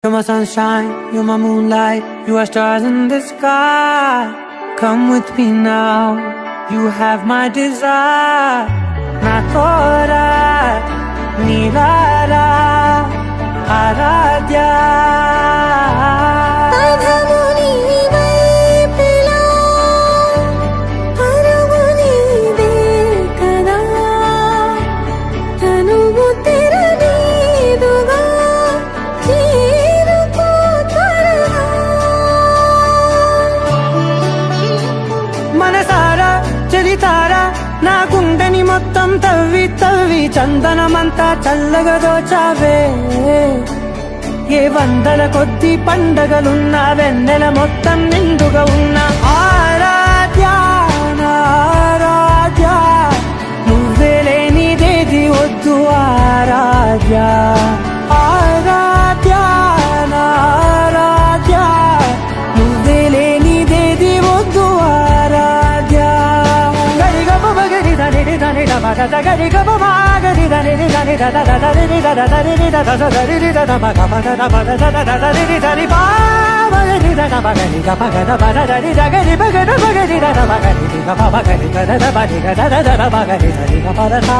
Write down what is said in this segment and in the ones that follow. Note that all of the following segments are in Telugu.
You're my sunshine, you're my moonlight, you are stars in the sky. Come with me now, you have my desire. Na tora, nilara, aradhya. నా గుండెని మొత్తం తవ్వి తవ్వి చందనమంతా చల్లగా దోచావే. ఏ వందల కొద్ది పండగలున్నా వెన్నెల మొత్తం నిండుగా ఉన్న ఆరాధ్య ఆరాధ్య, నువ్వే లేనిదేది వద్దు ఆరాధ్య ఆరాధ్య ఆరాధ్య, నువ్వే లేనిదేది వద్దు ఆరాధ్య. గరి గమ గరి దని దని ద ద ద రి ద ద ద రి ద ద ద రి ద ద మ గ మ ద ద మ ద ద ద ద రి ద రి బా మ రి ద ద మ గ రి గ మ గ ద మ ద ద రి ద గ రి బ గ ద మ గ రి ద ద మ గ రి గ మ మ గ రి గ ద ద మ రి గ ద ద ద మ గ రి ద రి గ మ ద ద.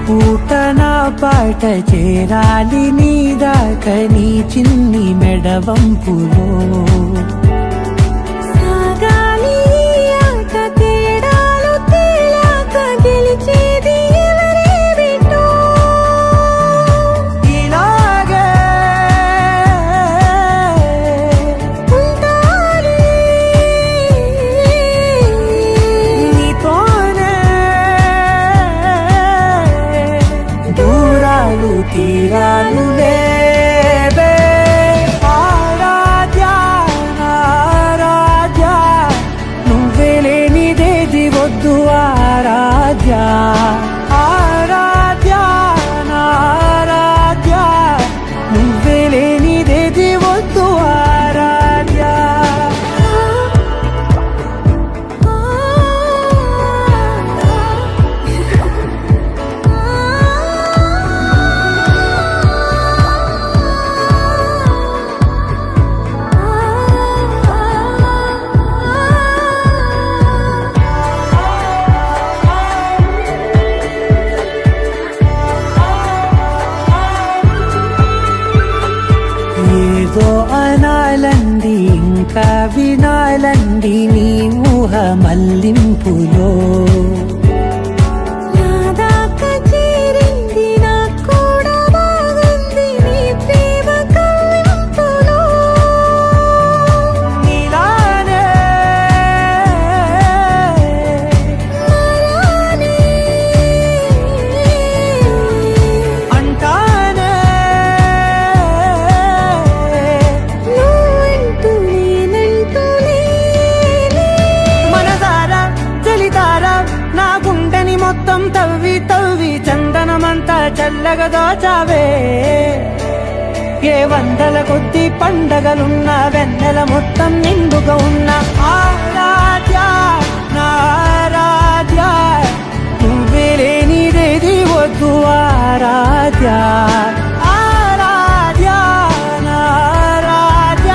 పూట నా పాట చేరాలి నీ దాకా నీ చిన్ని మెడవంపులో. సాగాలి ఆట తేడాలు తేలాక గెలిచేది ఎవరే బిడ్డో. ఇలాగే ఉంటాలి నీతోనే దూరాలు తీరాలు లేవే. ఆరాధ్య ఆరాధ్య, నువ్వే లేనిదేది వద్దు ఆరాధ్య ఆరాధ్య ఆరాధ్య, నువ్వే లేనిదేది వద్దు ఆరాధ్య. ఏదో అనాలండి ఇంకా వినాలండి నీ ఊహ మల్లింపులో. నా దాకా చేరింది నాకు కూడా బాగుంది నీ ప్రేమ కవ్వింపులో. నీలానే మరానే అంటానే నువ్వంటూ నేనంటూ లేనే. మనసారా చలితారా నా గుండెని మొత్తం తవ్వి తవ్వి చందనమంతా చల్లగా దోచావే. ఏ వందల కొద్ది పండగలున్న వెన్నెల మొత్తం నిండుగా ఉన్న ఆరాధ్య ఆరాధ్య, నువ్వే లేనిదేది వద్దు ఆరాధ్య ఆరాధ్య ఆరాధ్య,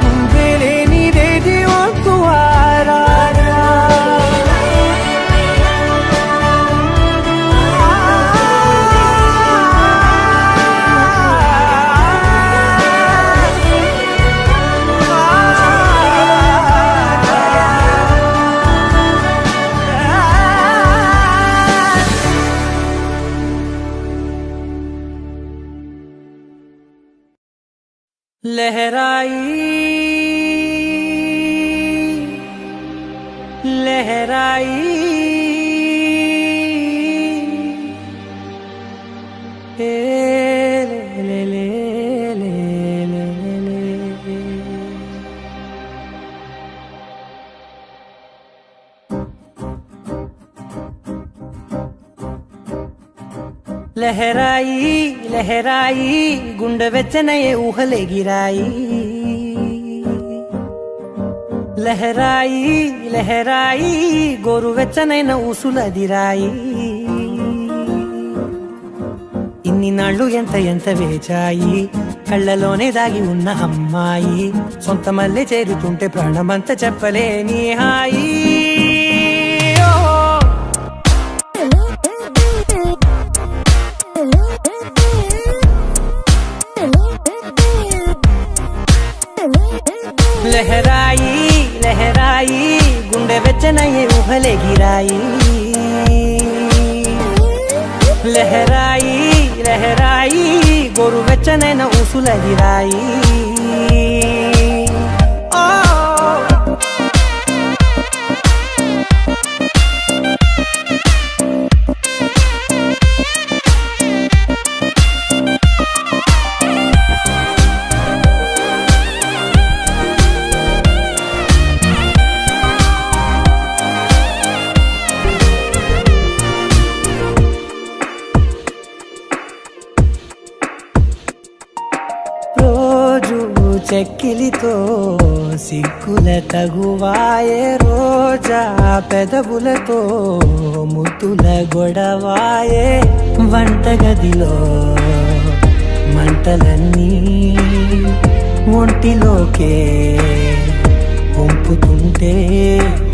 నువ్వే లేనిదేది వద్దు ఆరాధ్య. लहराई लहराई ले ले ले ले ले ले ले। లహరాయి లహరాయి గుండె వెచ్చనయే ఊహలెగిరాయి లహరాయి లహరాయి గోరు వెచ్చనైన ఊసులదిరాయి ఇన్ని నాళ్ళు ఎంత ఎంత వేచాయి కళ్ళలోనే దాగి ఉన్న అమ్మాయి సొంత మల్లె చేరుతుంటే ప్రాణమంతా చెప్పలేని హాయి లహరాయి లహరాయి గుండె వెచ్చనయ్యే ఊహలెగిరాయి లహరాయి లహరాయి గోరు వెచ్చనైన ఊసులగిరాయి చెక్కిలితో సిగ్గుల తగువాయే రోజా పెదవులతో ముద్దుల గొడవాయే వంటగదిలో మంటలన్నీ ఒంటిలోకే వంపుతుంటే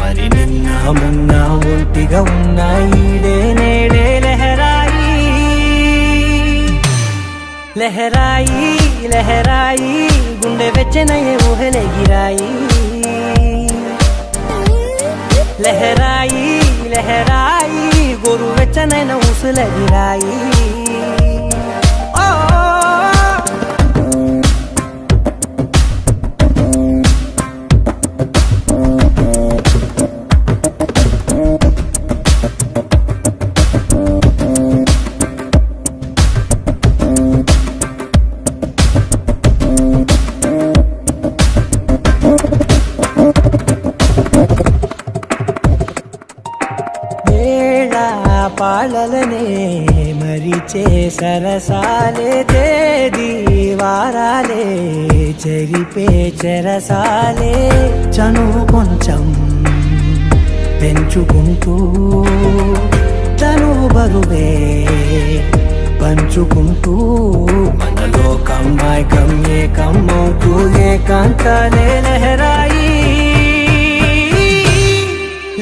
మరి నిన్న మొన్న ఒంటిగా ఉన్నాయిడే నేడే లహరాయి లహరాయి లహరాయి గుండె వెచ్చనయ్యే ఊహలెగిరాయి లహరాయి లహరాయి గోరు వెచ్చనైన ఊసులగిరాయి పాలలనే మరిచే సరసాలే తేదీ వారాలే చెరిపే చెరసాలే చనువు కొంచెం పెంచుకుంటూ తనువు బరువే పంచుకుంటూ మనలో కమ్మాయికం ఏకమవుతూ ఏకాంతాలే లహరాయి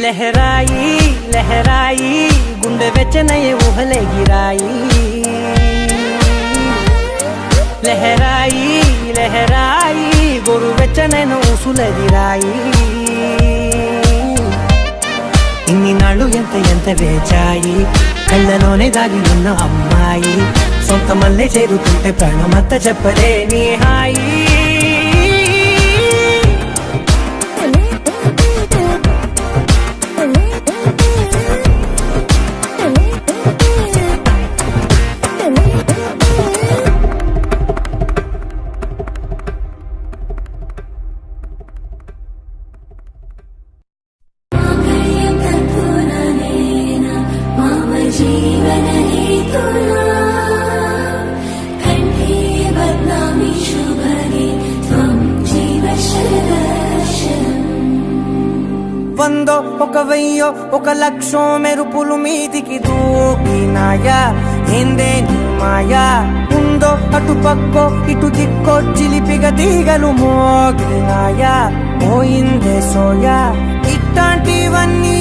లహరాయి లహరాయి గుండె వెచ్చనయ్యే ఊహలెగిరాయి లహరాయి లహరాయి గోరు వెచ్చనైన ఊసులదిరాయి ఇన్ని నాళ్ళు ఎంత ఎంత వేచాయి కళ్ళలోనే దాగి ఉన్న అమ్మాయి సొంత మల్లె చేరుతుంటే ప్రాణమంతా చెప్పలేని హాయి వందో ఒక వెయ్యో ఒక లక్షో మెరుపులు మీదికి దూకినాయా ఏందే నీ మాయా ఉందో అటు పక్కో ఇటు దిక్కో చిలిపిగ తీగలు మోగినాయా పోయిందే సోయా ఇట్లాంటివన్నీ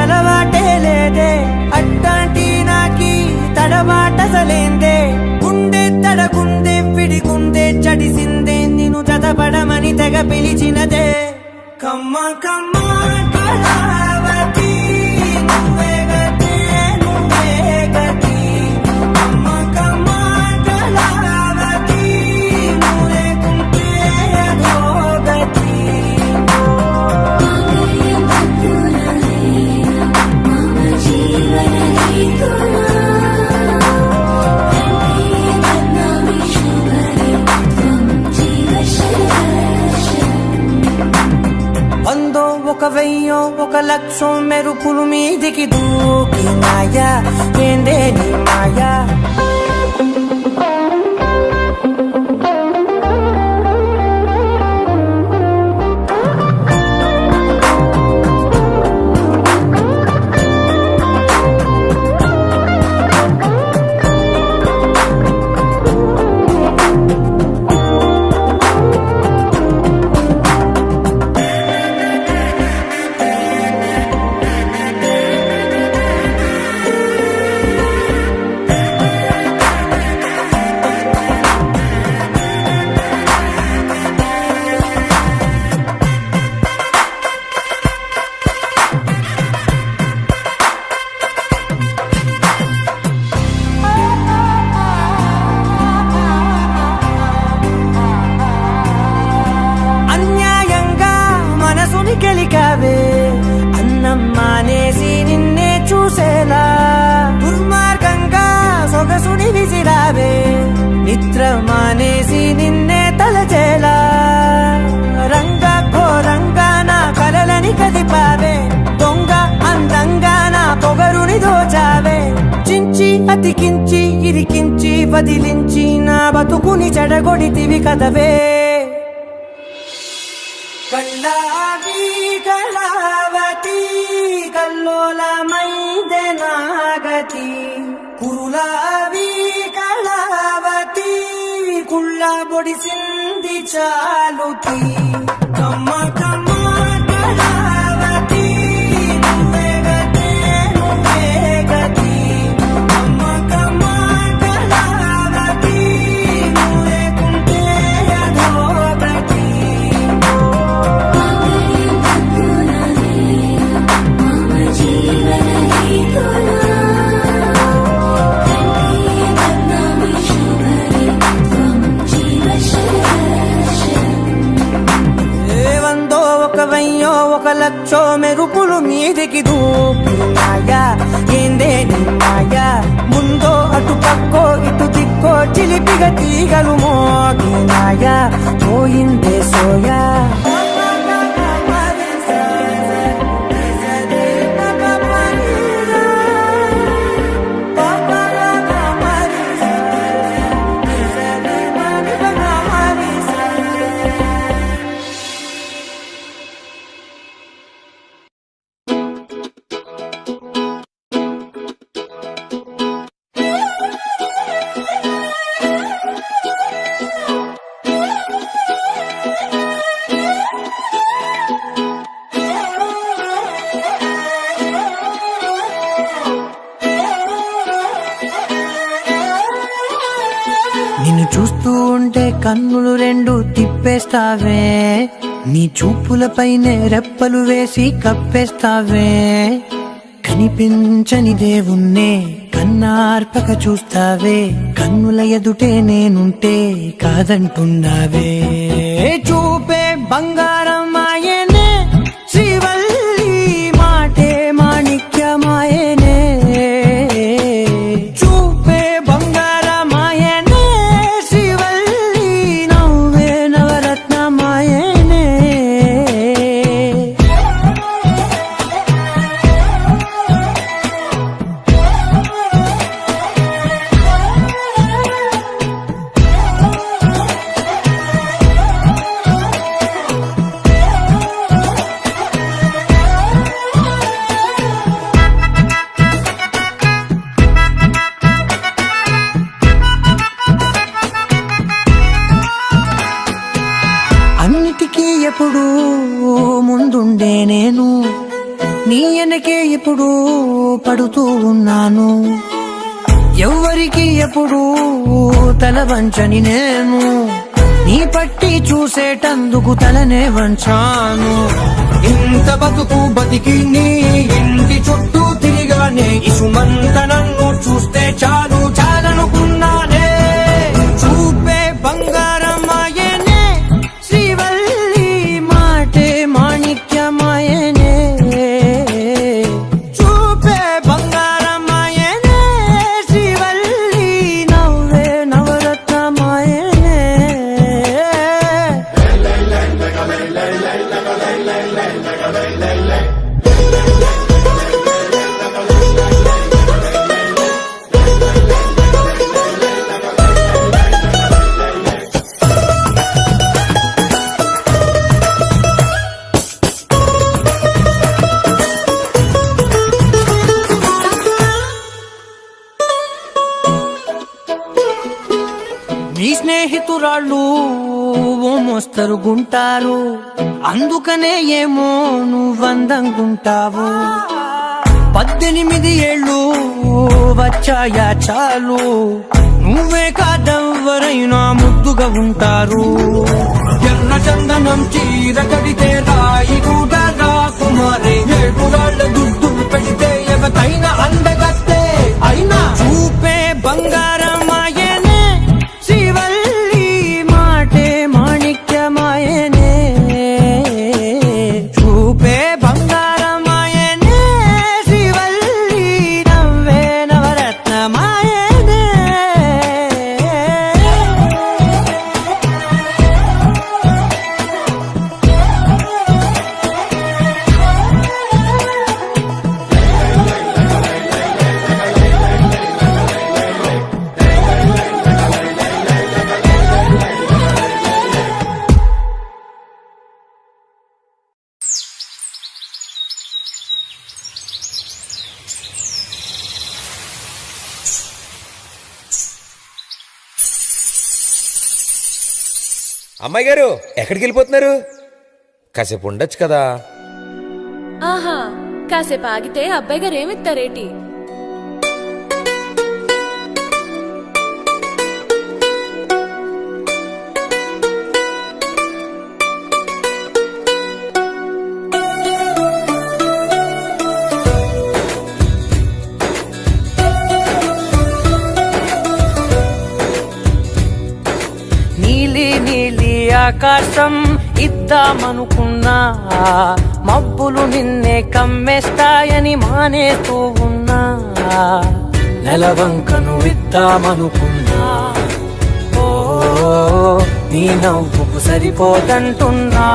అలవాటే లేదే అట్లాంటి నాకి తడబాటసలేందే గుండె తడగుందే పిడిగుందే చడిసిందే నిన్ను చదపడమని తెగ పిలిచినదే కమ్మ కమ్మ కళావతి నువ్వే గతి నువ్వే గతి కమ్మ కమ్మ కళావతి నువ్వే కుంటే అదో గతి వందో ఒక వెయ్యో ఒక లక్షో మెరుపులు మీదికి దూకినాయా ఏందే నీ మాయా మానేసి నిన్నే తలచేలా రంగా ఘోరంగా నా కలలని కదిపావే దొంగ అందంగా నా పొగరుని దోచావే చించి అతికించి ఇరికించి వదిలించి నా బతుకుని చెడగొడితివి కదవే కళ్ళావి కళావతి కల్లోలమైందే నాగతి కురులావి కళావతి కుళ్ళ బొడిసింది చాలుతి కమ్మ కమ్మ కళావతి నువ్వే గతే నువ్వే గతి కమ్మ కమ్మ కళావతి నువ్వే కుంటే అధోగతి ఏవందో ఒక వెయ్యో ఒక లక్షో మెరుపులు మీదికి దూకున్నాయా ఏందే నిన్నాయా ముందో అటు పక్కో ఇటు దిక్కో చిలిపిగా తీగలు మోగినాయా పోయిందే సోయా నిన్ను చూస్తూ ఉంటే కన్నులు రెండు తిప్పేస్తావే నీ చూపులపైనే రెప్పలు వేసి కప్పేస్తావే కనిపించని దేవుణ్ణే కన్నార్పక చూస్తావే కన్నుల ఎదుటే నేనుంటే కాదంటున్నావే చూపే బంగారం ఆయనే శ్రీవల్లి మాటే మాణిక్యమాయనే చూపే బంగారమాయనే శ్రీవల్లి నవ్వే నవరత్నమాయనే అన్నిటికీ ఎప్పుడు ముందుండే నేను నీ వెనకే ఎప్పుడు పడుతూ ఉన్నాను ఎవ్వరికి ఎప్పుడు తల వంచని నేను నీ పట్టి చూసేటందుకు తలనే వంచాను ఇంత బతుకు బతికి నీ ఇంటి చుట్టూ తిరిగానే ఇసుమంత నన్ను చూస్తే చాలు చాలనుకున్నానే చూపే బంగారమాయనే శ్రీవల్లి మాటే మాణిక్యమాయనే చూపే బంగారమాయనే శ్రీవల్లి నవ్వే నవరత్నమాయనే నీ స్నేహితురాళ్ళు ఓ మోస్తరుగుంటారు అందుకనే ఏమో నువ్వందంగుంటావు 18 ఏళ్ళు వచ్చాయా చాలు నువ్వే కాదెవ్వరైనా ముద్దుగా ఉంటారు ఎర్ర చందనం చీర కడితే రాయి కూడా రాకుమారే ఏడురాళ్ళ దుద్దు పెడితే ఎవతైనా అందగత్తే అయినా చూపే బంగారమాయనే శ్రీవల్లి మాటే మాణిక్యమాయనే చూపే బంగారమాయనే శ్రీవల్లి నవ్వే నవరత్నమాయనే అమ్మాయి గారు ఎక్కడికి వెళ్ళిపోతున్నారు? కాసేపు ఉండొచ్చు కదా. ఆహా, కాసేపు ఆగితే అబ్బాయి గారు ఏమిస్తారేటి? నీలి నీలి ఆకాశం ఇద్దామనుకున్నా, మబ్బులు నిన్నే కమ్మేస్తాయని మానేస్తూ ఉన్నా. నెలవంకను ఇద్దామనుకున్నా, ఓ నీ నవ్వుకు సరిపోదంటున్నా.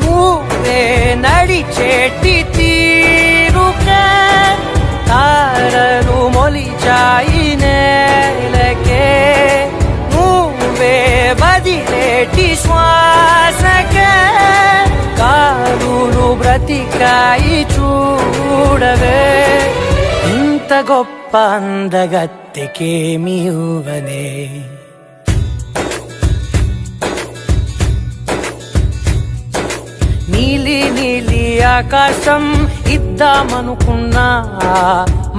నువ్వే నడిచేటి తీరుకే తారలు మొలిచాయి నేలకే. నువ్వే బదిలేటి శ్వాసకే కారులు బ్రతికాయి చూడవే. ఇంత గొప్ప అందగత్తెకేమి ఊవనే. నీలి నీలి ఆకాశం ఇద్దామనుకున్నా,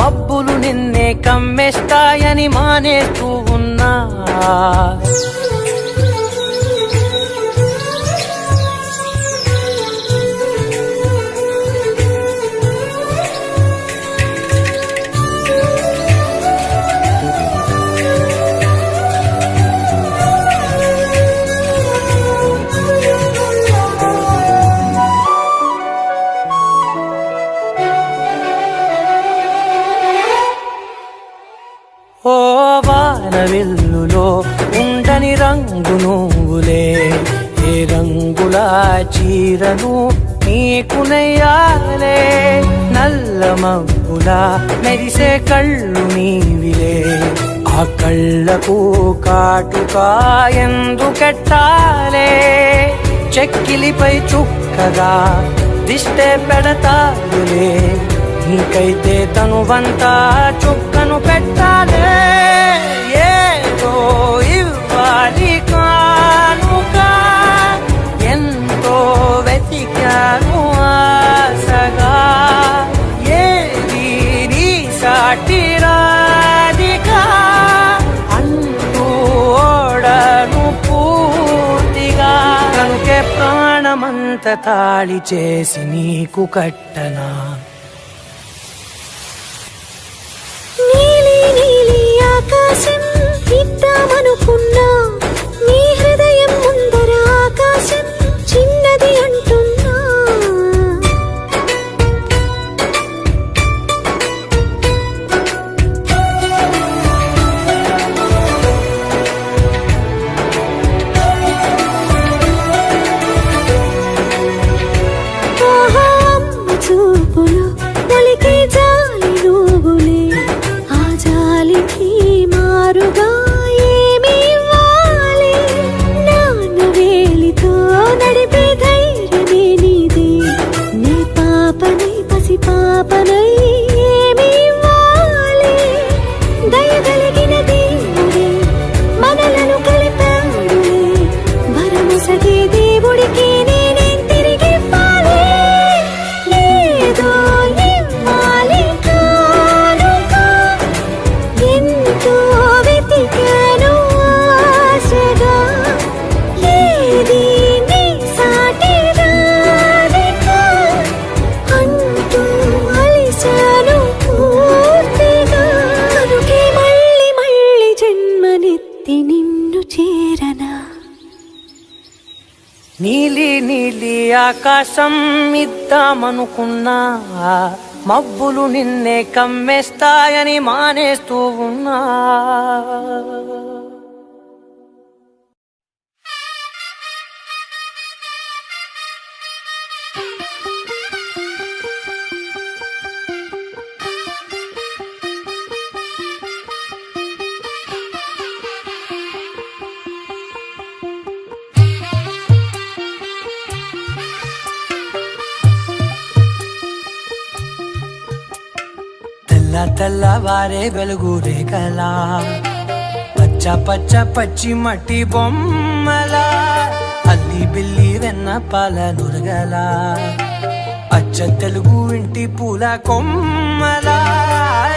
మబ్బులు నిన్నే కమ్మేస్తాయని మానేస్తూ ఉన్నా. ఓ వానవిల్లులో ఉండని రంగు నువ్వులే. ఏ రంగుల చీరను నీకు నెయ్యాలే. నల్ల మబ్బులా మెరిసే కళ్ళు నీవిలే. ఆ కళ్ళకు కాటుకా ఎందుకెట్టాలే. చెక్కిలిపై చుక్కగా దిష్టే పెడతావులే. నీకైతే తనువంతా చుక్కను పెట్టాలే. ఏదో ఇవ్వాలి కానుక, ఎంతో వెతికాను ఆశగా. ఏది నీ సాటి రాధిక అంటూ ఓడను పూర్తిగా. కనుకే ప్రాణమంత తాళి చేసి నీకు కట్టనా. నీలి నీలి ఆకాశం ఇద్దామనుకున్నా, నీ హృదయం ముందర ఆకాశం చిన్నది అంటున్నా. ఆహా, అమ్మ చూపులో ఒలికే జాలి నువ్వులే. ఆ జాలికి మారుగా ఏమి ఇవ్వాలి. నాన్న వేలితో నడిపే ధైర్యమే నీదే. నీ పాపనై పసి పాపనై ఏమి ఇవ్వాలి. దయగలిగిన దేవుడే మనలను కలిపాడులే. భరమసగే దేవుడికి నేనేం తిరిగివ్వాలి. ఏదో ఇవ్వాలి కానుక, ఎంతో వెతికాను ఆశగా. ఏది నీ సాటి రాధిక అంటూ అలిశాను పూర్తిగా. కనుకే మళ్ళీ మళ్ళీ జన్మనెత్తి నిన్ను చేరనా. నీలి నీలి ఆకాశం ఇద్దామనుకున్నా, మబ్బులు నిన్నే కమ్మేస్తాయని మానేస్తూ ఉన్నా. తెల్లవారే వెలుగు రేఖలా, పచ్చ పచ్చ పచ్చ పచ్చి మట్టి బొమ్మలా అల్లి బిల్లి వెన్న పాల నురగలా అచ్చ తెలుగు ఇంటి పూల కొమ్మలా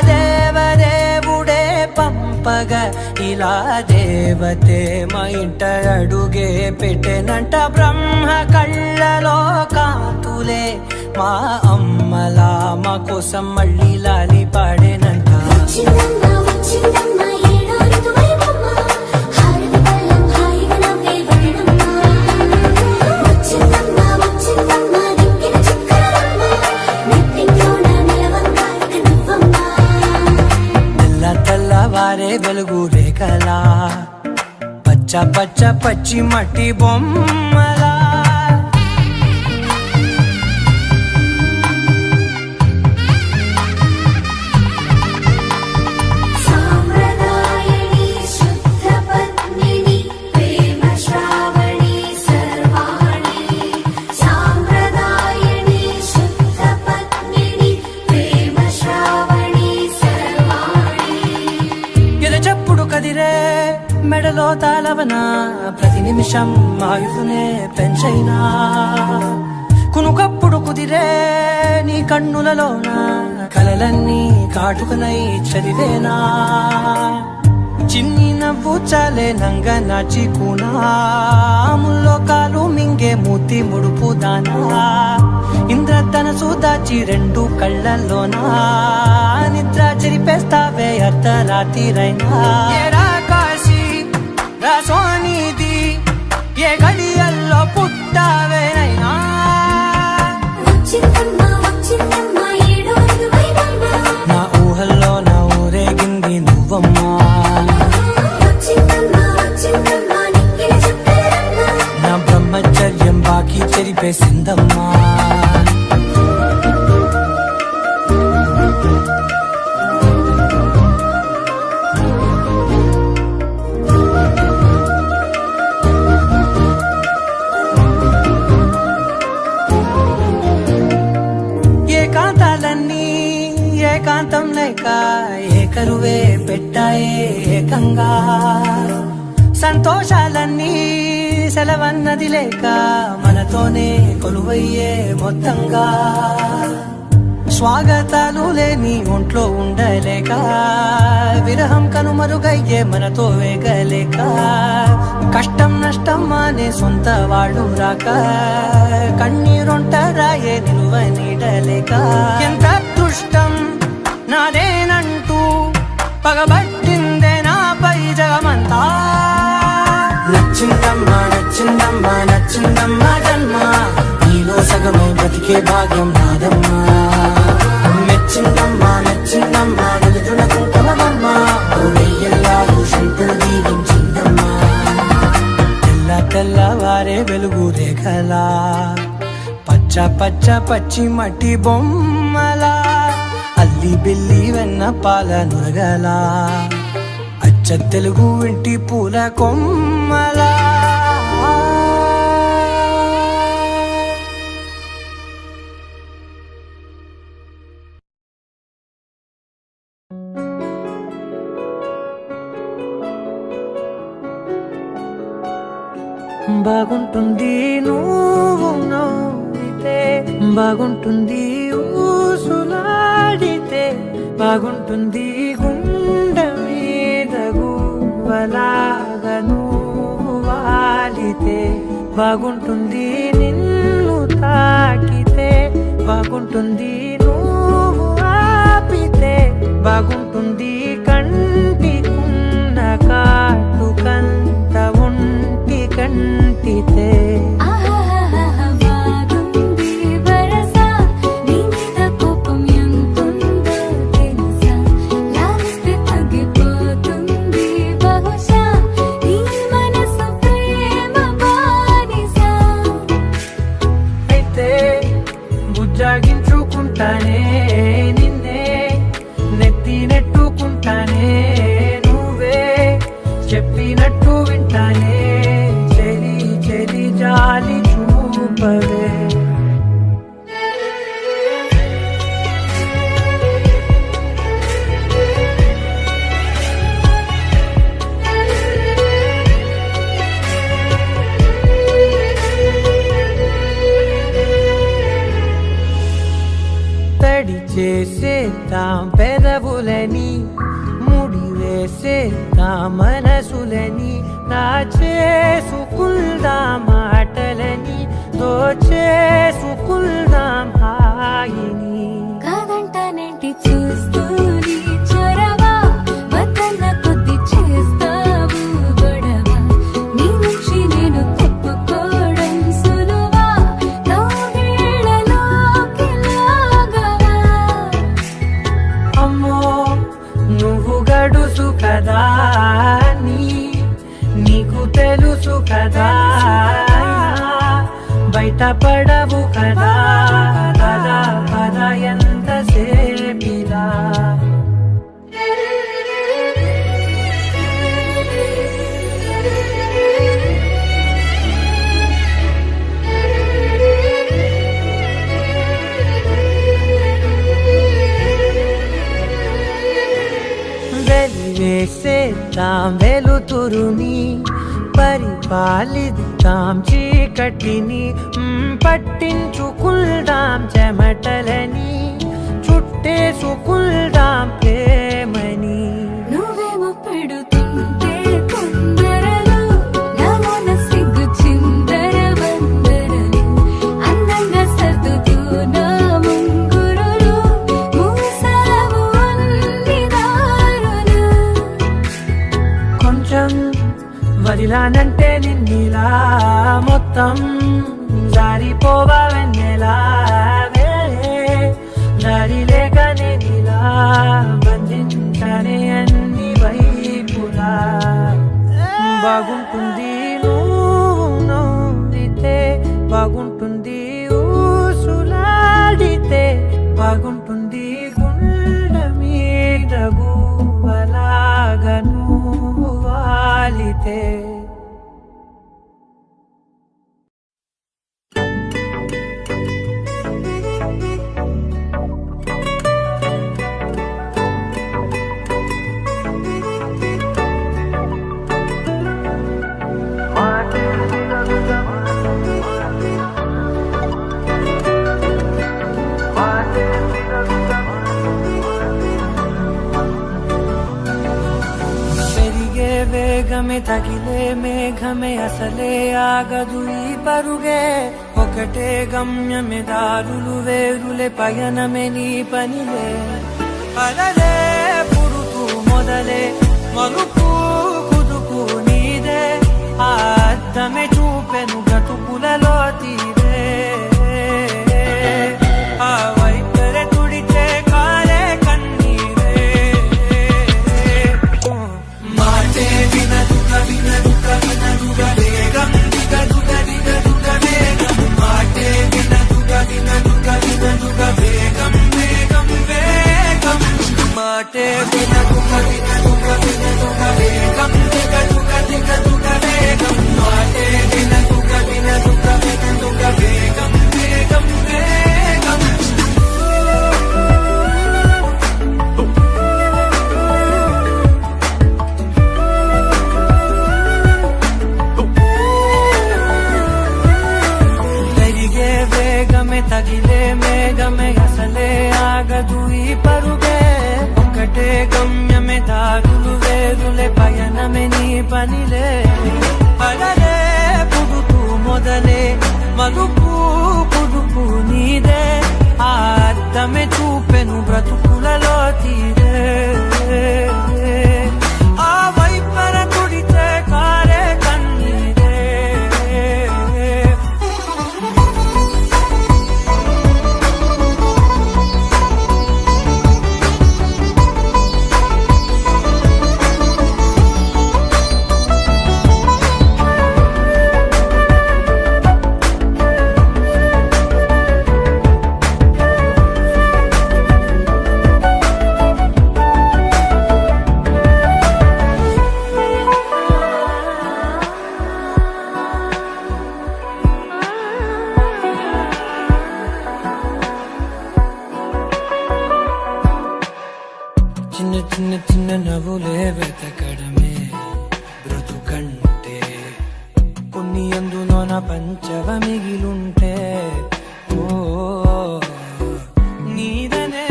దేవదేవుడే పంపగా ఇలా దేవతే మా ఇంట అడుగే పెట్టెనంట బ్రహ్మ కళ్ళలో కాంతులే మా అమ్మలా మా కోసం మళ్ళీ లాలి పాడేనంట తెల్లవారే వెలుగు రేఖలా పచ్చ పచ్చ పచ్చి మట్టి బొమ్మలా మెడలో తాళవన ప్రతి నిమిషం ఆయుధునే పెంచైనా కునుకప్పుడు కుదిరే నీ కన్నులలోన కలలన్నీ కాటుకనై చదివేనా చిన్ని నవ్వు చాలే నంగ నాచి కూనాముల్లో కాలు మింగే మూతి ముడుపు దానా ఇంద్రధనసు దాచి రెండు కళ్ళల్లోనా నిద్ర చెరిపేస్తావే అర్ధరాత్రిరైనా సోనిది ఏ గడియల్లో పుట్టావేనైనా నా ఊహల్లో నా ఊరేగింది నువ్వమ్మా నా బ్రహ్మచర్యం బాకీ చెరిపేసిందమ్మా ఏకాంతం లేక ఏకరువే పెట్టాయే ఏకంగా సంతోషాలన్నీ సెలవన్నది లేక మనతోనే కొలువయ్యే మొత్తంగా స్వాగతాలు లేని ఒంట్లో ఉండలేక విరహం కనుమరుగయ్యే మనతో వేగలేక కష్టం నష్టం అనే సొంత వాళ్ళు రాక కన్నీరొంటరాయే నిలువ నీడలేక ఎంత అదృష్టం నాదేనంటూ పగబట్టిందే నాపై జగమంతా నచ్చిందమ్మా నచ్చిందమ్మా నచ్చిందమ్మా జన్మ నీలో సగమై బ్రతికే భాగ్యం నాదమ్మా మెచ్చిందమ్మా మెచ్చిందమ్మా నిలుతున్న కుంకుమమ్మా వెయ్యల్లాలు శంకులు దీవించిందమ్మా తెల్లవారే వెలుగు రేఖలా పచ్చ పచ్చ పచ్చి మట్టి బొమ్మలా అల్లి బిల్లి వెన్న పాల నురగలా అచ్చ తెలుగు ఇంటి పూల కొమ్మలా బాగుంటుంది నువ్వు నవ్వితే బాగుంటుంది ఊసులాడితే బాగుంటుంది గుండె మీద గువ్వలాగా నువ్వు వాలితే బాగుంటుంది నిన్ను తాకితే బాగుంటుంది నువ్వు ఆపితే బాగుంటుంది కంటికున్న కాటుకంత ఒంటి కంటితే బుజ్జాగించుకుంటానే నిన్నే నెత్తి నెట్టుకుంటానే నువ్వే చెప్పినట్టు వింటానే చెలి చెలి జాలి చూపవే వేసేద్దాం పెదవులని, ముడి వేసేద్దాం మనసులని, నా చేసుకుందాం మాటలని, దోచేసుకుందాం హాయిని. కాదంటానేంటి చూస్తూని చొరవ, వద్దన్న కొద్ది చేస్తావు గొడవ, నీ నుంచి నేను తప్పుకోవడం సులువా, నవ్వేళ్లలోకి లాగవా. అమ్మో నువ్వు గడుసు కదా, నీకు తెలుసు కదా, బయట పడవు కదా, పద పద ఎంతసేపిలా. వెలివేసేద్దాం వెలుతురుని, పరిపాలిద్దాం చీకటిని, పట్టించుకుందాం చెమటలని, చుట్టేసుకుందాం ప్రేమని. నువ్వేమో పెడుతుంటే కొందరలు, నా మనసిగ్గు చిందర వందరలు, అందంగా సర్దుతూ నా ముంగురులు, మూసావు అన్ని దారులు. కొంచెం వదిలానంటే నిన్నిలా, మొత్తం జారిపోవా వెన్నెలా, దారి లేక నేనిలా బంధించనే అన్ని వైపులా. బాగుంటుంది నువ్వు నవ్వితే, బాగుంటుంది ఊసులాడితే, బాగుంటుంది గుండె మీద గువ్వలాగా నువ్వు వాలితే. వేగమే తగిలే మేఘమే అసలే ఆగదు ఈ పరుగే, ఒకటే గమ్యమే దారులు వేరులే, పయనమే నీ పనిలే. అలలే పుడుతూ మొదలే మలుపు కుదుపు నీదే, ఆ అద్దమే చూపెను బ్రతుకులలో తీరే, ఆ వైపరే తుడితే కాలే కన్నీరే. మాటే వినదుగ వినదుగ వినదుగ వేగం దిగదుగ దిగదుగ వేగం, మాటే వినదుగ వినదుగ వినదుగ వేగం వేగం వేగం, మాటే వినదుగ వినదుగ వినదుగ వేగం దిగదుగ దిగదుగ వేగం, మాటే వినదుగ వినదుగ వినదుగ వేగం వేగం వేగం. తగిలే మేఘమే అసలే ఆగదు ఈ పరుగే, ఒకటే గమ్యమే దారులు వేరులే, పయనమే నీ పనిలే. అలలే పుడుతూ మొదలే మలుపు కుదుపు నీదే, ఆ అద్దమే చూపెను బ్రతుకులలో తీరే, ఆ వైపర తుడితే కారే కన్నీరే. చిన్న చిన్న చిన్న నవ్వులే వెతకడమే బ్రతుకంటే, కొన్ని అందులోన పంచవ మిగిలుంటే, ఓ నీదనే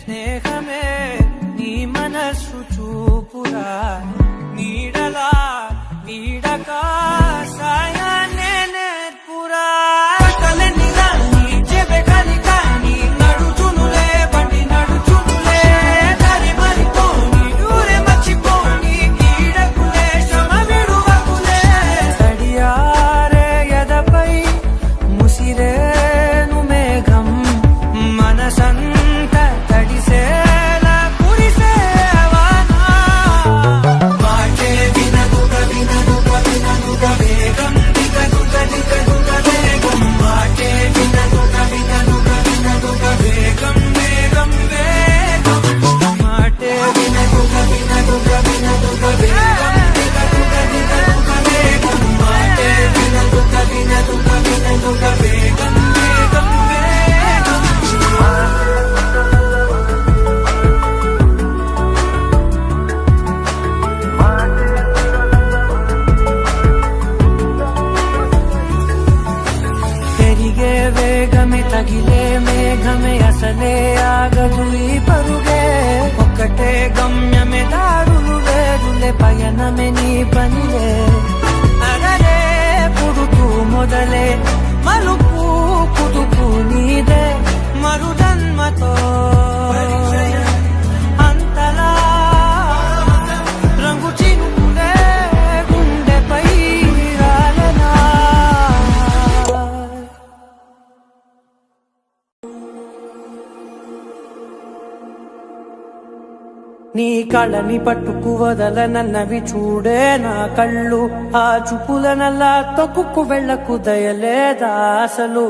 స్నేహ వేగమే తగిలే మేఘమే అసలే ఆగదు ఈ పరుగే ఒక్కటే గమ్యమే దారులు వేరులే పయనమే నీ పనిలే అగలే పుడుతూ మొదలే మలుపు కుదుపు నీదే మరు జన్మతో అంతలా రంగు చినుకులే గుండెపై రాలనా నీ కళ్ళని పట్టుకు వదలనన్నవి చూడే నా కళ్ళు ఆ చూపులనల్లా తొక్కుకు వెళ్ళకు దయలేదా అసలు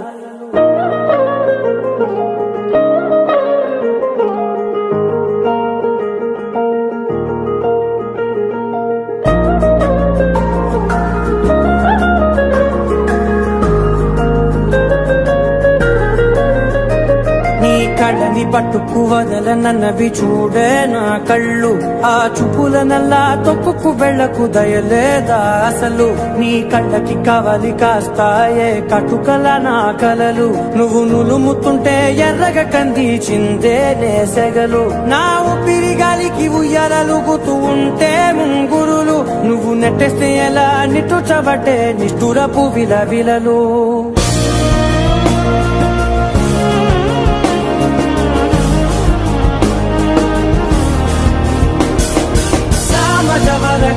కళ్ళని పట్టుకు వదలనన్నవి చూడే నా కళ్ళు ఆ చూపులనల్లా తొక్కుకు వెళ్ళకు దయలేదా అసలు నీ కళ్ళకి కవలి కాస్తాయే కటుకల నా కలలు నువ్వు నులుముతుంటే ఎర్రగ కంది చిందే నేసెగలు నా ఊపిరి గాలికి ఉయ్యాలలుగుతూ ఉంటే ముంగురులు నువ్వు నెట్టేస్తే ఎలా నిట్టుచబట్టే నిష్ఠురపు విలవిలలు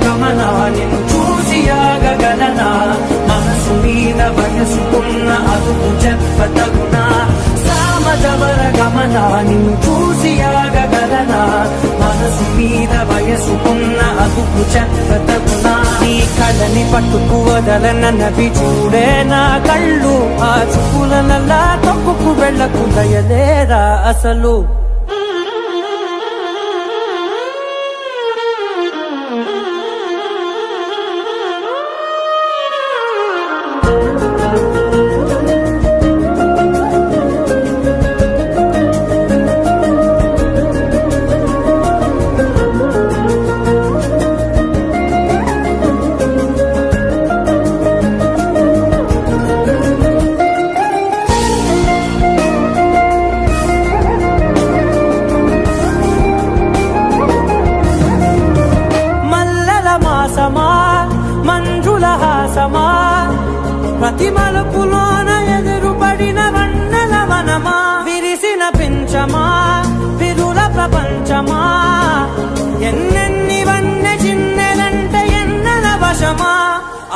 గమనా నిన్ను చూసి ఆగగలనా మనసు మీద వయసుకున్న అదుపు చెప్పతగునా సామజవర గమనా నిన్ను చూసి ఆగగలనా మనసు మీద వయసుకున్న అదుపు చెప్పతగునా నీ కళ్ళని పట్టుకు వదలనన్నవి చూడే నా కళ్ళు ఆ చూపులనల్లా తొక్కుకు వెళ్ళకు దయలేరా అసలు మంజుల హాసమా ప్రతి మలుపులోన ఎదురుపడిన వన్నెల వనమా విరిసిన పించమా విరుల ప్రపంచమా ఎన్నెన్ని వన్నె చిన్నెలంటే ఎన్నెల వశమా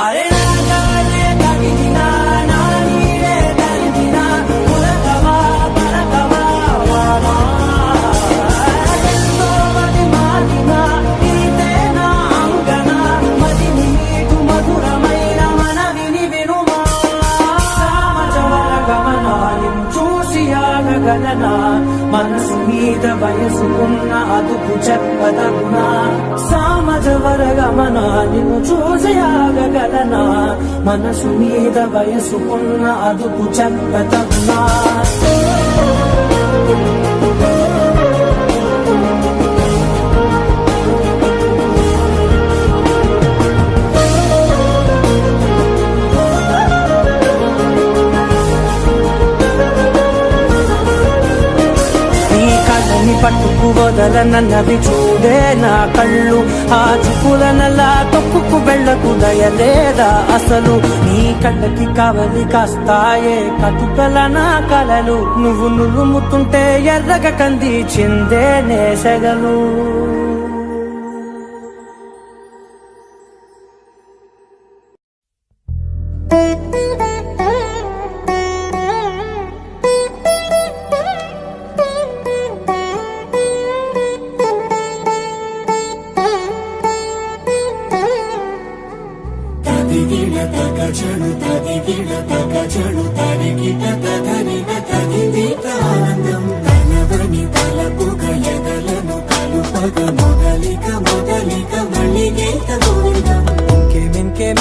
అరే నాగాలే తగిలినా నా నీడే తగిలినా పులకవా పలకవా వామా మనసు మీద వయసుకున్న అదుపు చెప్పదగునా సామజవర గమనా నిన్ను చూసి ఆగగలనా మనసు మీద వయసుకున్న అదుపు చెప్పదగునా పట్టుకు వదలనన్నవి చూడే నా కళ్ళు ఆ చూపులనల్లా తొక్కుకు వెళ్ళకు దయలేదా అసలు నీ కళ్ళకి కవలి కాస్తాయే కటుకల నా కలలు నువ్వు నులుముతుంటే ఎర్రగ కంది చిందే నేసెగలు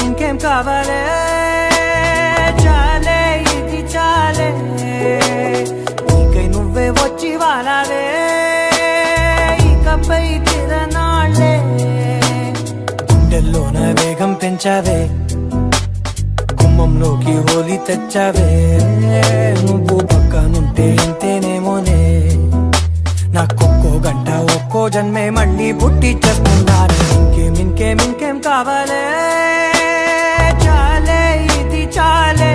ఇంకేం కావాలే చాలే ఇది చాలే నీకై నువ్వే వచ్చి వాడాలే ఇకపై తిరనాళ్ళే గుండెల్లోన వేగం పెంచావే గుమ్మం గుమ్మంలోకి హోలీ తెచ్చావే నువ్వు పక్కనుంటే ఇంతేనేమోనే నాకొక్కో గంట ఒక్కో జన్మే మళ్ళీ పుట్టి చేస్తున్నాను ఇంకేం కావాలే చాలే ఇది చాలే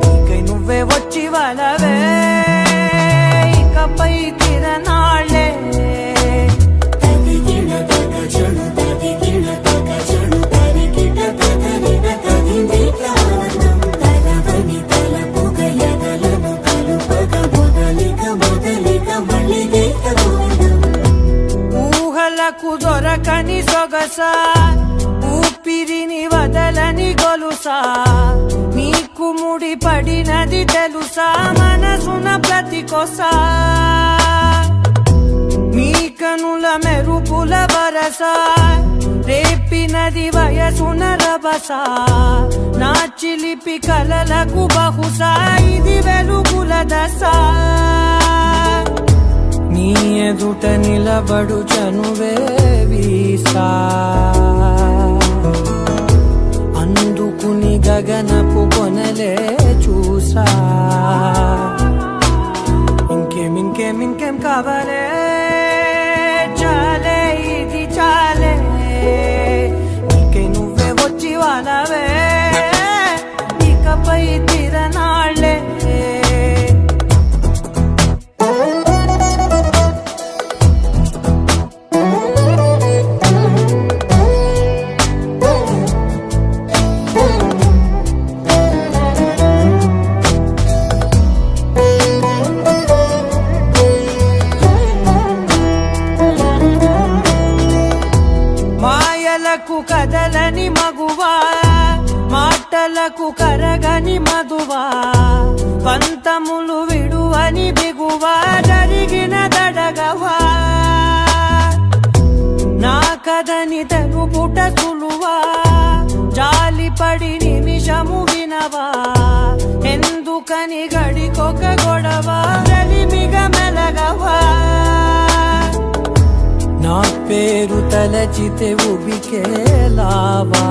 నీకై నువ్వే వచ్చి వాళ్ళవే ఇకపై తిరనాళ్ళే ఊహలకు దొరకని సొగసా ఊపిరిని వదలని గొలుసా నీకు ముడి పడినది తెలుసా మనసున ప్రతి కొసా నీ కనుల మెరుపుల వరసా రేపినది వయసున రభసా నా చిలిపి కలలకు బహుశా ఇది వెలుగుల దశ నీ ఎదుట నిలబడు చనువే వీసా అందుకుని గగనపు కొనలే చూసా ఇంకేం కావాలే చాలే ఇది చాలే నీకే నువ్వే వచ్చి వాళ్ళవే ఇకపై తిరనాళ్ళే కదలని మగువా మాటలకు కరగని మధువా పంతములు విడువని బిగువా జరిగిన దడగవా నా కదని తెలుపుట సులువా జాలిపడి నిమిషము వినవా ఎందుకని గడికొక గొడవ రలిమిగ మెలగవా నా పేరు తలచితే ఉబికేలావా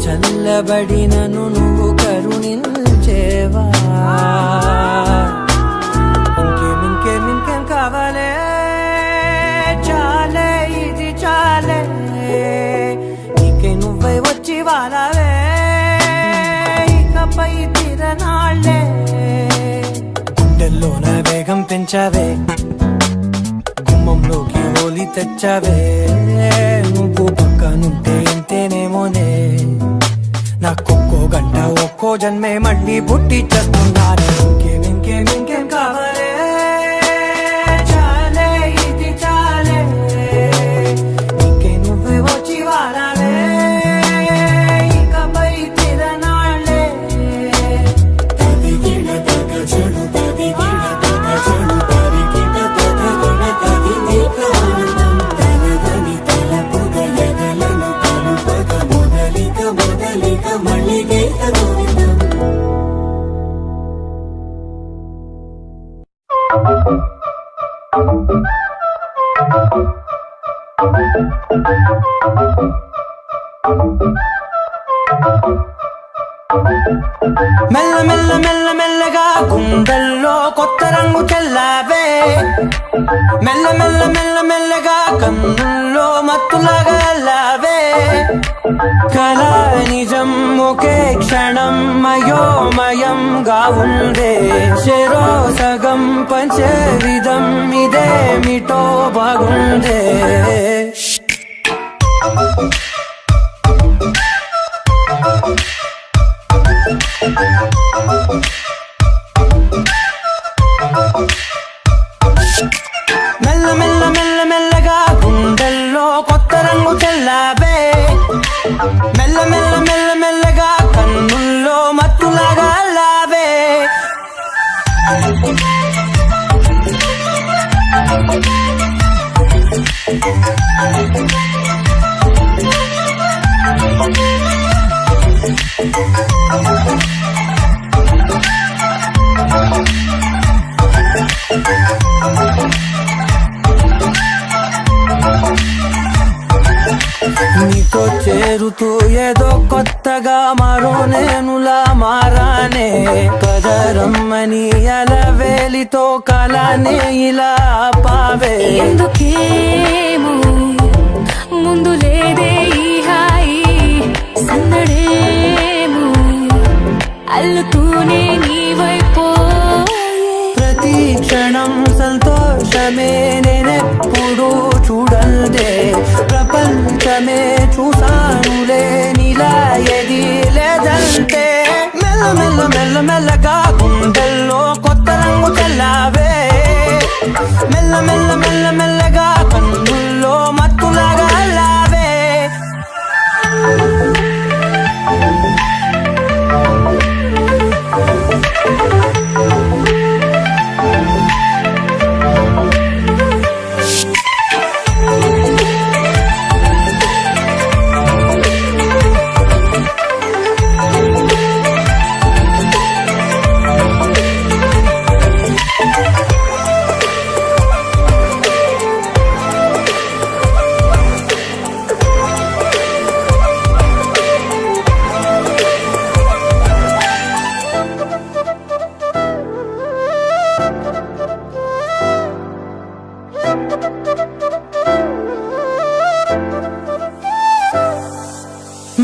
చల్లబడినను నువ్వు కరుణించేవా ఇంకేం కావాలే చాలే ఇది చాలే నీకే నువ్వే వచ్చి వాళ్ళవే ఇకపై తిరనాళ్ళే గుండెల్లో నా వేగం పెంచావే గుమ్మంలోకి హోలీ తెచ్చావే నువ్వు పక్కనుంటే ఇంతేనేమోనే నాకొక్కో గంట ఒక్కో జన్మే మళ్ళీ పుట్టి చేస్తున్నాను ఇంకేం కావాలే చాలే ఇది చాలే నీకే నువ్వే వచ్చి వాళ్ళవే ఇకపై తిరనాళ్ళే మెల్లగా గుండెల్లో కొత్త రంగు చెల్లావే మెల్లగా కన్నుల్లో మత్తులాగా అల్లావే కళ నిజం ఒకే క్షణం మయోమయంగా ఉందే చెరో సగం పంచే విధం ఇదేమిటో బాగుందే మెల్లగా గుండెల్లో కొత్త రంగు చెల్లావే మెల్లగా కన్నుల్లో మత్తులాగా అల్లావే నీ నీతో చేరుతూ ఏదో కొత్తగా మరో నేనులా మారానే కదరమ్మని అలవేలితో కలానే ఇలా పావే ఎందుకేమో ముందు లేదే ఈ హాయి సందడేమో అల్లుతూనే నీ వైపో ప్రతి క్షణం సంతోషమే నేనెప్పుడు చూడల్దే ప్రపంచమే చూసానులే నీలా ఏది లేదంటే మెల్ల మెల్ల మెల్ల మెల్లగా గుండెల్లో కొత్త రంగు తెల్లావే మెల్ల మెల్ల మెల్ల మెల్లగా కన్నుల్లో మత్తులాగా అల్లావే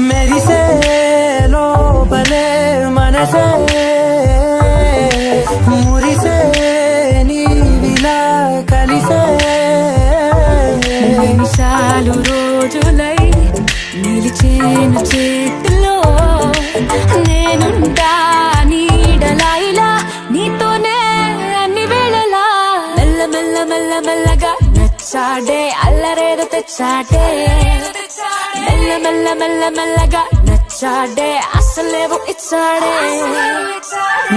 మెరిసే లోపలే మనసే మురిసే నీవిలా కలిసే నిమిషాలు రోజులై నిలిచేను చేతిలో నేనుంటా నీడలా ఇలా నీతోనే అన్ని వేళలా మెల్ల మెల్ల మెల్ల మెల్లగా నచ్చాడే అల్లరేదో తెచ్చాడే మెల్ల మెల్ల మెల్ల మెల్లగా నచ్చాడే అసలేవో ఇచ్చాడే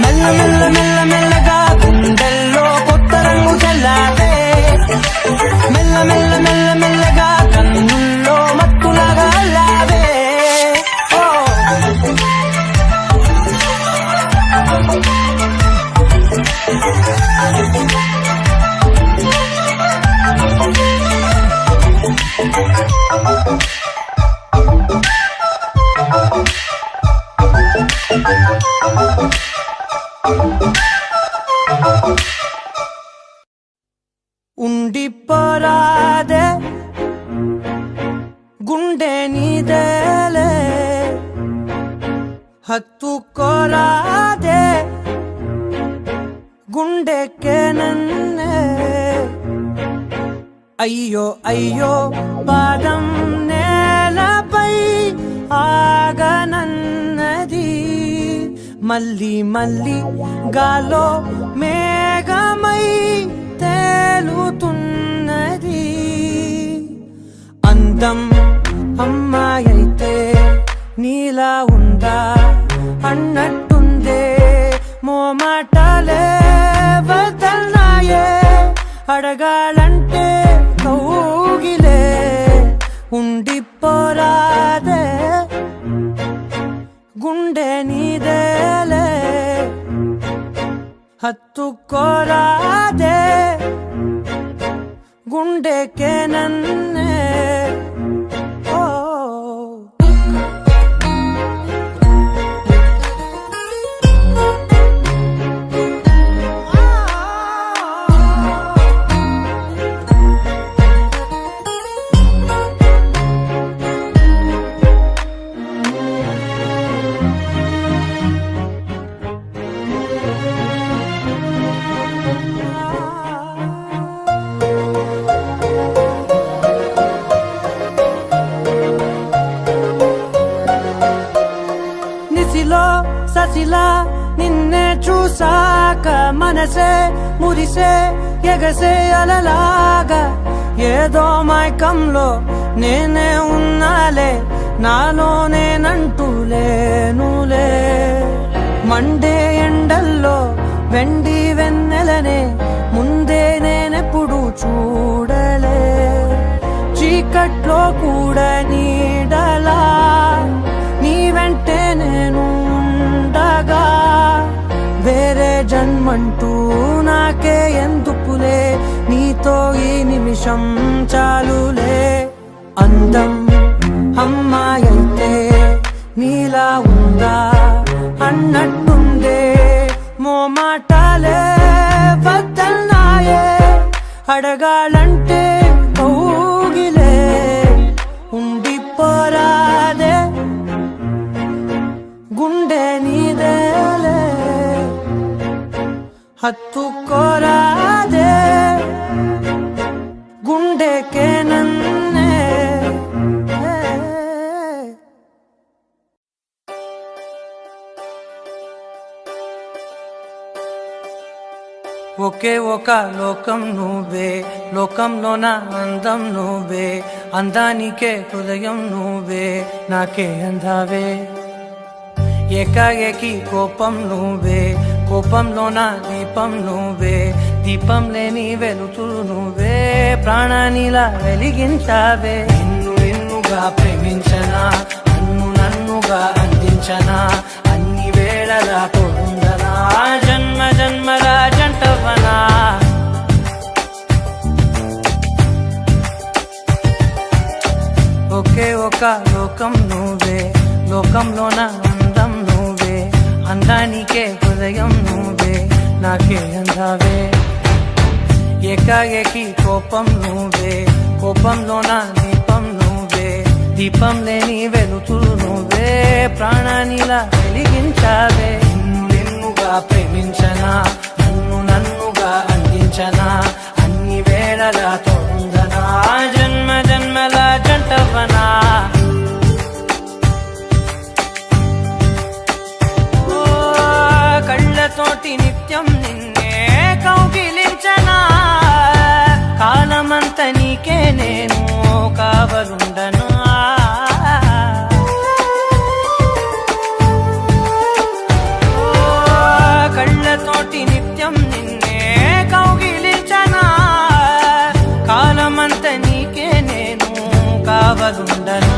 మెల్ల మెల్ల మెల్ల మెల్లగా గుండెల్లో కొత్త రంగు చల్లావే మెల్ల మెల్ల మెల్ల మెల్లగా కన్నుల్లో మత్తులాగా అల్లావే ఓ ఉండిపోరాదే గుండె నీదేలే హత్తుకోరాదే గుండెకే నన్నే అయ్యో అయ్యో పాదం నేలపై ఆగనన్నది మళ్ళీ మళ్ళీ గాలో మేఘమై తేలుతున్నది అందం అమ్మాయైతే నీలా ఉందా అన్నట్టుందే మోమాటాలే వదల్నాయే అడగాలంటే కౌగిలే ఉండిపోరాదే గుండె నీదేలే హత్తుకోరాదే గుండెకే నన్నే ఓ ససిలా నిన్నే చూసాక మనసే మురిసే ఎగసే అలలాగా ఏదో మైకంలో నేనే ఉన్నాలే నాలో నేనంటూలేనులే మండే ఎండల్లో వెండి వెన్నెలనే ముందే నేనెప్పుడు చూడలే చీకట్లో కూడా నీడలా నీ వెంటే నేను ఉండగా వేరే జన్మంటూ నాకే ఎందుకులే నీతో ఈ నిమిషం చాలులే అందం అమ్మాయైతే నీలా ఉందా అన్నట్టుండే మోమాటాలే వద్దన్నాయే అడగాలంటే కౌగిలే ఉండిపోరాదే గుండె నీదేలే హత్తుకోరాదే గుండెకే నన్నే ఒకే ఒక లోకం నువ్వే లోకంలో నా అందం నువ్వే అందానికే హృదయం నువ్వే నాకే అందావే ఏకాఏకి కోపం నువ్వే కోపంలో నా దీపం నువ్వే దీపం లేని వెలుతురు నువ్వే ప్రాణానిలా వెలిగించావే నిన్ను నిన్నుగా ప్రేమించనా నన్నుగా అందించనా అన్ని వేళలా తోడుందనా జన్మ జన్మల జంటవనా ఒకే ఒక లోకం నువ్వే లోకంలో నా అందం నువ్వే అందానికే హృదయం నువ్వే నాకే అందావే ఏకాఏకి కోపం నువ్వే కోపంలో నా దీపం నువ్వే దీపం లేని వెలుతురు నువ్వే ప్రాణానిలా వెలిగించావే నిన్నుగా ప్రేమించనా నన్నుగా అందించనా అన్ని వేళలా తోడుందనా జన్మ జన్మల జంటవనా కళ్ళతోటి నిత్యం నిన్నే కౌగిలించనా కాలమంత నీకే నేను కావలుండనా కళ్ళతోటి నిత్యం నిన్నే కౌగిలించనా కాలమంత నీకే నేను కావలుండనా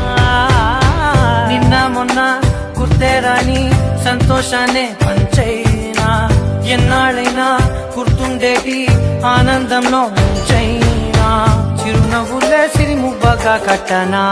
నిన్న మొన్న గుర్తేరాని సంతోషాన్ని పంచైనా ఎన్నాళ్ళైనా గుర్తుండేటి ఆనందంలో ముంచైనా చిరునవ్వులే సిరిమువ్వగా కట్టనా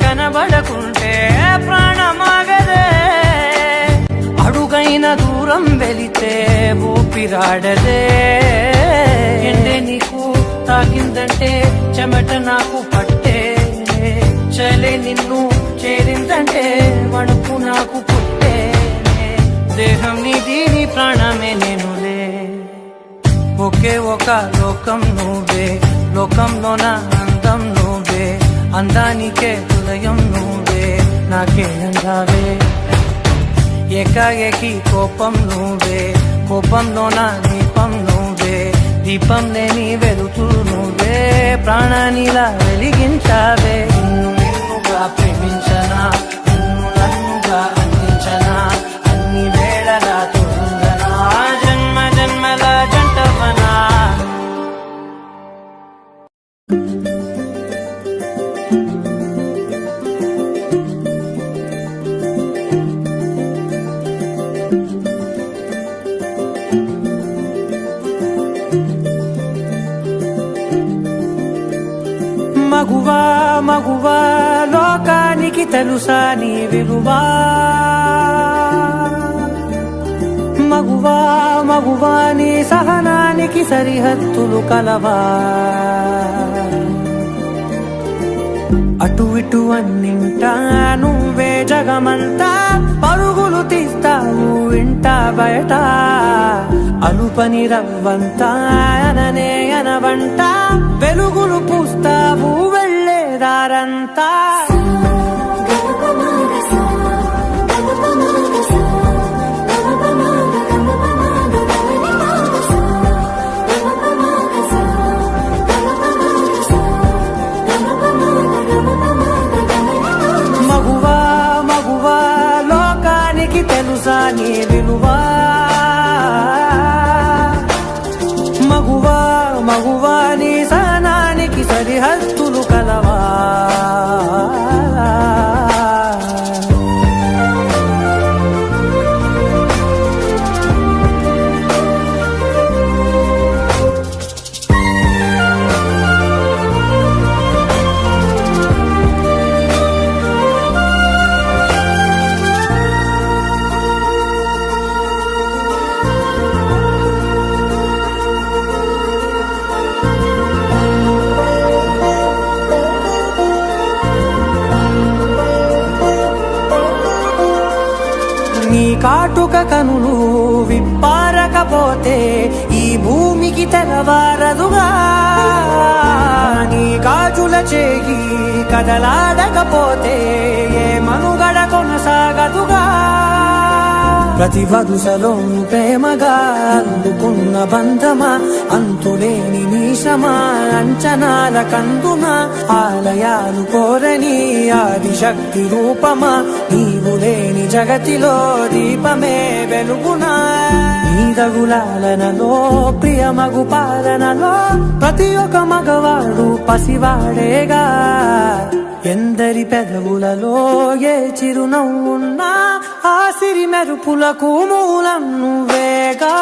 కనబడకుంటే ప్రాణమాగదే అడుగైన దూరం వెళితే ఊపిరాడదే ఎండే నీకు తాకిందంటే చెమట నాకు పట్టే చలే నిన్ను చేరిందంటే వణుకు నాకు పుట్టే దేహం నీది నీ ప్రాణమే నేనులే ఒకే ఒక లోకం నువ్వే లోకంలో నా అందం నువ్వే అందానికే హృదయం నువ్వే నాకే అందావే ఏకాఏకి కోపం నువ్వే కోపంలో నా దీపం నువ్వే దీపం లేని వెలుతురు నువ్వే ప్రాణానిలా వెలిగించావే నిన్నుగా ప్రేమించనా నన్నుగా అందించనా అన్ని వేళలా తోడుందనా జన్మ జన్మల జంటవనా మగువా మగువా లోకానికి తెలుసా నీ విలువా మగువా మగువా నీ సహనానికి సరిహద్దులు కలవా అటు ఇటు అన్నింటా నువ్వే జగమంతా పరుగులు తీస్తావు ఇంట బయట అలుపని రవ్వంతా అననే అనవంట వెలుగులు పూస్తావు వెళ్ళేదారంతా Come on. తెలుసా నీ విలువా మగువా మగువా నీ సహనానికి సరిహద్దులు కలవా నీ కాటుక కనులు విప్పారకపోతే ఈ భూమికి తెలవారదుగా నీ గాజుల చేయి కదలాడకపోతే ఏ మనుగడ కొనసాగదుగా ప్రతి వరుసలోను ప్రేమగా అందుకున్న బంధమా అంతులేని నీశమా అంచనాల కందున ఆలయాలు కోరని ఆదిశక్తి రూపమా నీవు లేని జగతిలో దీపమే వెలుగునా నీదగులాలనలో ప్రియమగు పాలనలో ప్రతి ఒక్క మగవాడు పసివాడేగా ఎందరి పెదవులలో ఏ చిరునవ్వున్నా ఆ సిరి మెరుపులకు మూలం నువ్వేగా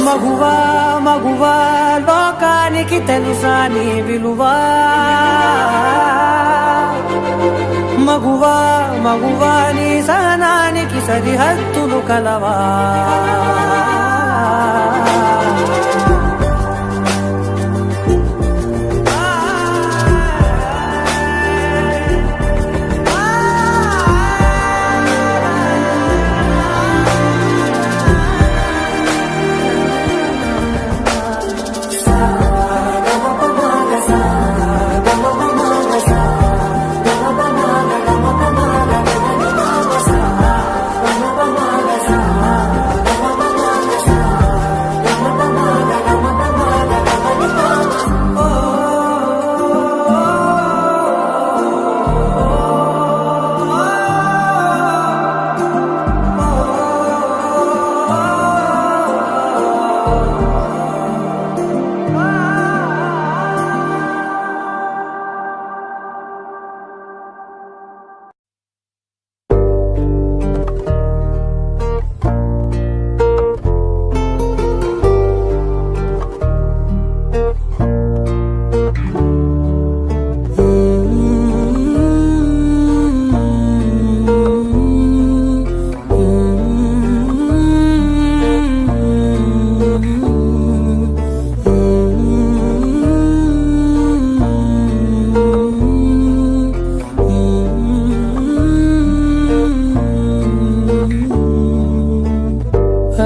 మగువా మగువా లోకానికి తెలుసా నీ విలువా మగువా మగువా నీ సహనానికి సరిహద్దులు కలవా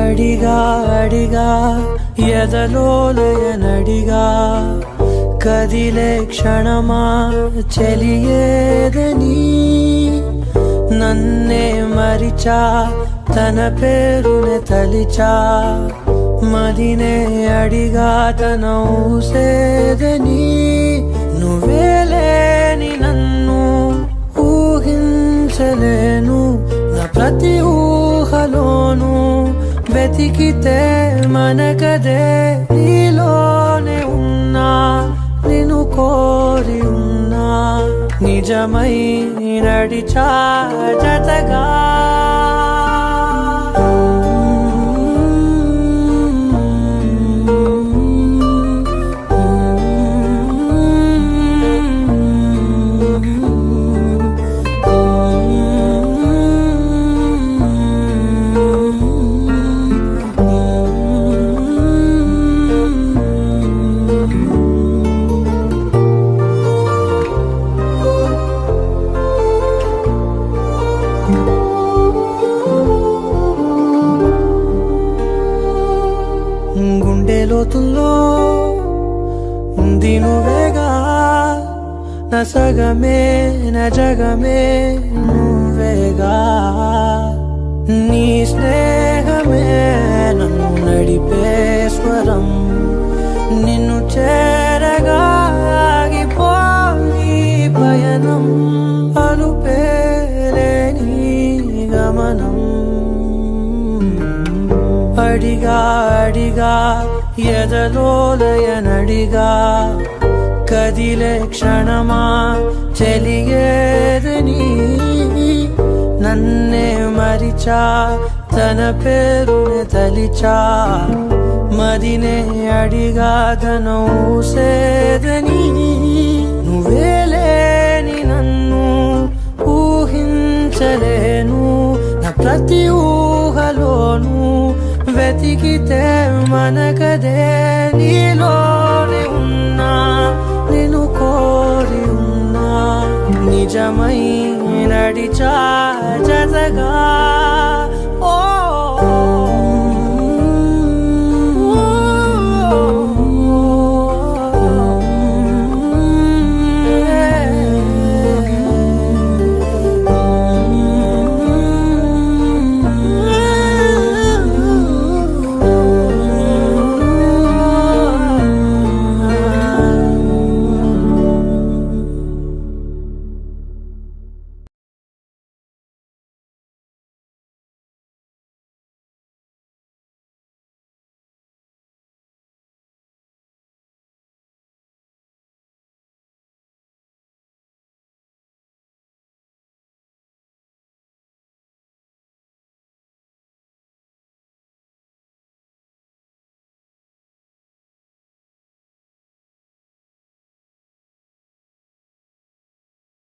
అడిగా అడిగా ఎదలోలయనడిగా కదిలే క్షణమా చెలియేదని నన్నే మరిచా తన పేరునే తలిచా మదినే అడిగా తన ఊసేదని నువ్వే లేని నన్ను ఊహించలేను నా ప్రతి ఊహలోను వెతికితే మనకదే నీలోనే ఉన్నా నిన్ను కోరి ఉన్నా నిజమై నడిచా జతగా లోతుల్లో ఉంది నువ్వేగా నా సగమే నా జగమే నువ్వేగా స్వరం నిన్ను చేరగా ఆగిపోయి పయనం అలుపేలేని గమనం అడిగా అడిగా ఎదలోలయనడిగా కదిలే క్షణమా చెలియేదని నన్నే మరిచా తన పేరునే తలిచా మదినే అడిగా తన ఊసేదని నువ్వేలేని నన్ను ఊహించలేను నా ప్రతి ఊహలోను వెతికితే మనకదే నీలోనే ఉన్నా నేను కోరి ఉన్నా నిజమై నడిచా జతగా